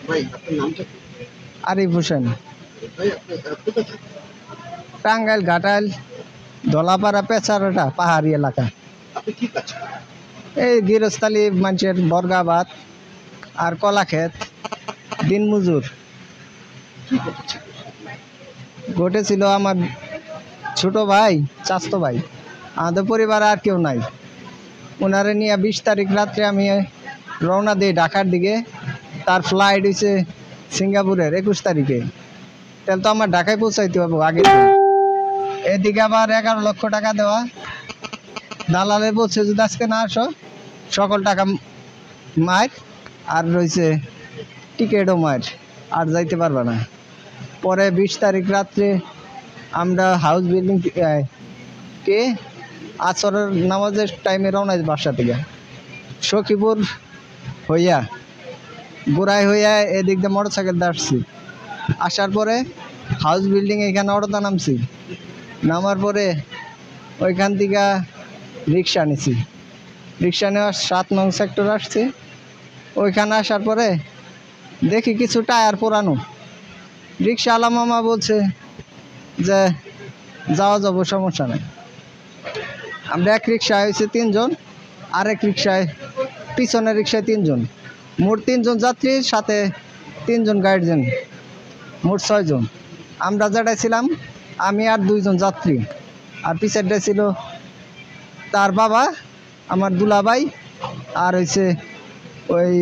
ভাই আপনার নামটা কি? আরিফ হোসেন। ভাই আপনি কোথায় থাকেন? টাঙ্গাইল ঘাটাইল ধলাপাড়া পেছারটা পাহাড়ি এলাকা। আপনি কি কাজ করেন? এই গৃহস্থালী মানুষের বর্গাবাদ আর কলাক্ষেত দিনমজুর। কি ঘটেছে? ঘটেছিল আমার ছোট ভাই চাচতো ভাই, আমাদের পরিবারে আর কেউ নাই। ওনারে নিয়ে 20 তারিখ রাত্রে আমি রওনা দিই ঢাকার দিকে। তার ফ্লাইট হয়েছে সিঙ্গাপুরের 21 তারিখে। তাহলে তো আমার ঢাকায় পৌঁছাইতে হবে আগে। এদিকে আবার 11 লক্ষ টাকা দেওয়া, দালালে বলছে যদি আজকে না আসো সকল টাকা মার, আর রয়েছে টিকিটও মার, আর যাইতে পারবে না। পরে 20 তারিখ রাত্রে আমরা হাউস বিল্ডিং কে আসরের নামাজের টাইমে রওনা বাসা থেকে সখীপুর হইয়া গোড়ায় হইয়া এদিক দিয়ে মোটর সাইকেল দিয়ে আসছি। আসার পরে হাউস বিল্ডিং এখানে অটোতে নামছি। নামার পরে ওইখান থেকে রিক্সা নিছি। রিক্সা নেওয়ার 7 নং সেক্টর আসছি। ওইখানে আসার পরে দেখি কিছু টায়ার পোড়ানো। রিক্সাওয়ালা মামা বলছে যে যাওয়া যাবো, সমস্যা নেই। আমরা এক রিক্সায় হয়েছে 3 জন, আরেক রিক্সায় পিছনের রিক্সায় 3 জন, মোট 3 জন যাত্রী, সাথে 3 জন গার্জিয়ান, মোট 6 জন। আমরা যেটাই ছিলাম আমি আর 2 জন যাত্রী, আর পিছেরটা ছিল তার বাবা, আমার দুলাভাই, আর হয়েছে ওই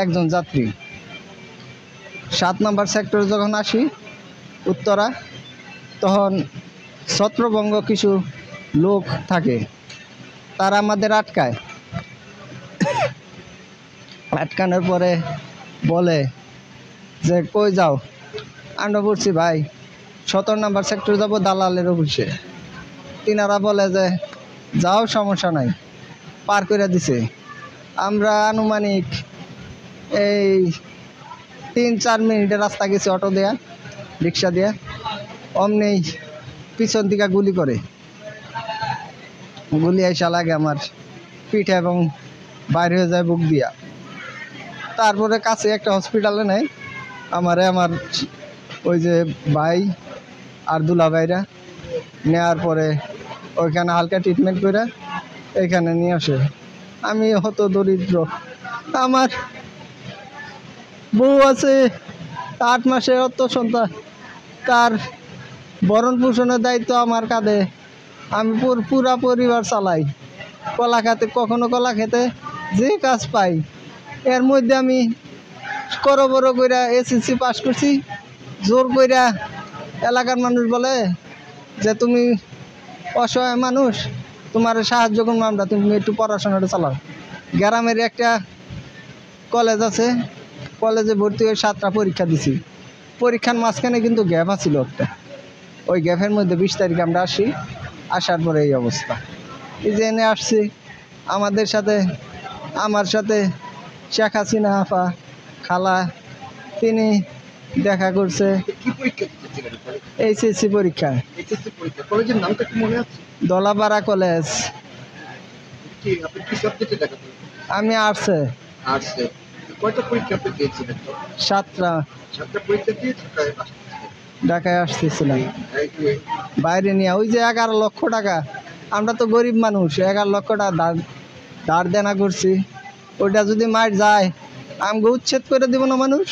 একজন যাত্রী। 7 নম্বর সেক্টরে যখন আসি উত্তরা, তখন ছত্রভঙ্গ কিছু লোক থাকে, তারা আমাদের আটকায়। আটকানোর পরে বলে যে কই যাও? আমরা বলছি ভাই 17 নম্বর সেক্টর যাবো দালালের অফিসে। তিনারা বলে যে যাও, সমস্যা নাই, পার করে দিছে। আমরা আনুমানিক এই 3-4 মিনিটের রাস্তা গেছি অটো দেয়া, রিক্সা দেয়া। অমনি পিছন দিকে গুলি করে, গুলি আইসা লাগে আমার পিঠে এবং বাইরে হয়ে যায় বুক দিয়া। তারপরে কাছে একটা হসপিটালে নেয় আমারে, আমার ওই যে ভাই আর দুলা ভাইরা। নেওয়ার পরে ওইখানে হালকা ট্রিটমেন্ট করে এখানে নিয়ে আসে। আমি হত দরিদ্র, আমার বউ আছে 8 মাসের অত সন্তান, তার ভরণ পোষণের দায়িত্ব আমার কাঁধে। আমি পুরা পরিবার চালাই। কলা খেতে, কখনো কলা খেতে যে কাজ পাই, এর মধ্যে আমি বড় কইরা এসএসসি পাস করছি। জোর কইরা এলাকার মানুষ বলে যে তুমি অসহায় মানুষ, তোমার সাহায্য করবো আমরা, তুমি একটু পড়াশোনাটা চালাও। গ্রামের একটা কলেজ আছে, কলেজে ভর্তি হয়ে 7টা পরীক্ষা দিছি। পরীক্ষার মাঝখানে কিন্তু গ্যাপ আছিল একটা, ওই গ্যাপের মধ্যে 20 তারিখ আমরা আসি। আসার পরে এই অবস্থা। এই যে এনে আসছি, আমাদের সাথে, আমার সাথে শেখ হাসিনা আফা খালা, তিনি দেখা করছে। কি পরীক্ষা দিতেছিলেন? এইচএসসি পরীক্ষা। এইচএসসি পরীক্ষা। কলেজের নামটা কি মনে আছে? দলাপাড়া কলেজ। কি আপনি কি সাবজেক্টে লেখাপড়া? আমি আর্টসে। আর্টসে। কয়টা পরীক্ষা আপনি দিয়েছিলেন? 7টা। 7টা পরীক্ষা দিয়ে ঢাকায় আসতেছিলাম বাইরে নিয়ে। ওই যে 11 লক্ষ টাকা, আমরা তো গরিব মানুষ, 11 লক্ষ টাকা ধার দেনা করছি। ওইটা যদি মার যায় আমাকে উচ্ছেদ করে দিব না মানুষ।